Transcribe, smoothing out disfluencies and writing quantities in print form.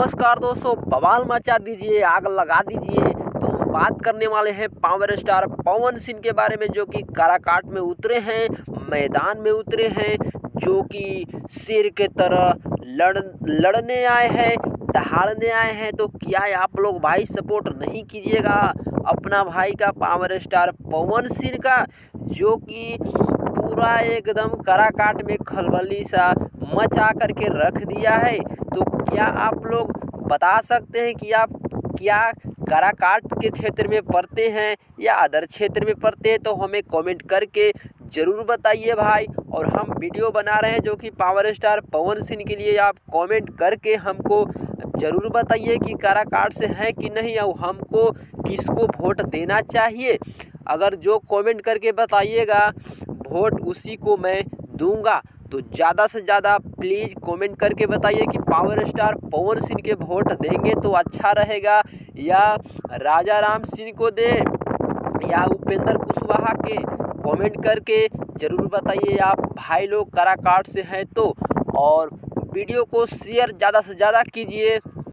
नमस्कार दोस्तों, बवाल मचा दीजिए, आग लगा दीजिए। तो हम बात करने वाले हैं पावर स्टार पवन सिंह के बारे में, जो कि काराकाट में उतरे हैं, मैदान में उतरे हैं, जो कि शेर के तरह लड़ने आए हैं, दहाड़ने आए हैं। तो क्या आप लोग भाई सपोर्ट नहीं कीजिएगा अपना भाई का, पावर स्टार पवन सिंह का, जो कि पूरा एकदम काराकाट में खलबली सा मचा करके रख दिया है। तो क्या आप लोग बता सकते हैं कि आप क्या काराकाट के क्षेत्र में पढ़ते हैं या अदर क्षेत्र में पढ़ते हैं? तो हमें कमेंट करके ज़रूर बताइए भाई। और हम वीडियो बना रहे हैं जो कि पावर स्टार पवन सिंह के लिए, आप कमेंट करके हमको ज़रूर बताइए कि काराकाट से है कि नहीं, और हमको किसको वोट देना चाहिए। अगर जो कमेंट करके बताइएगा वोट उसी को मैं दूंगा। तो ज़्यादा से ज़्यादा प्लीज़ कमेंट करके बताइए कि पावर स्टार पवन सिंह के वोट देंगे तो अच्छा रहेगा, या राजा राम सिंह को दे, या उपेंद्र कुशवाहा के। कमेंट करके ज़रूर बताइए आप भाई लोग काराकाट से हैं तो। और वीडियो को शेयर ज़्यादा से ज़्यादा कीजिए।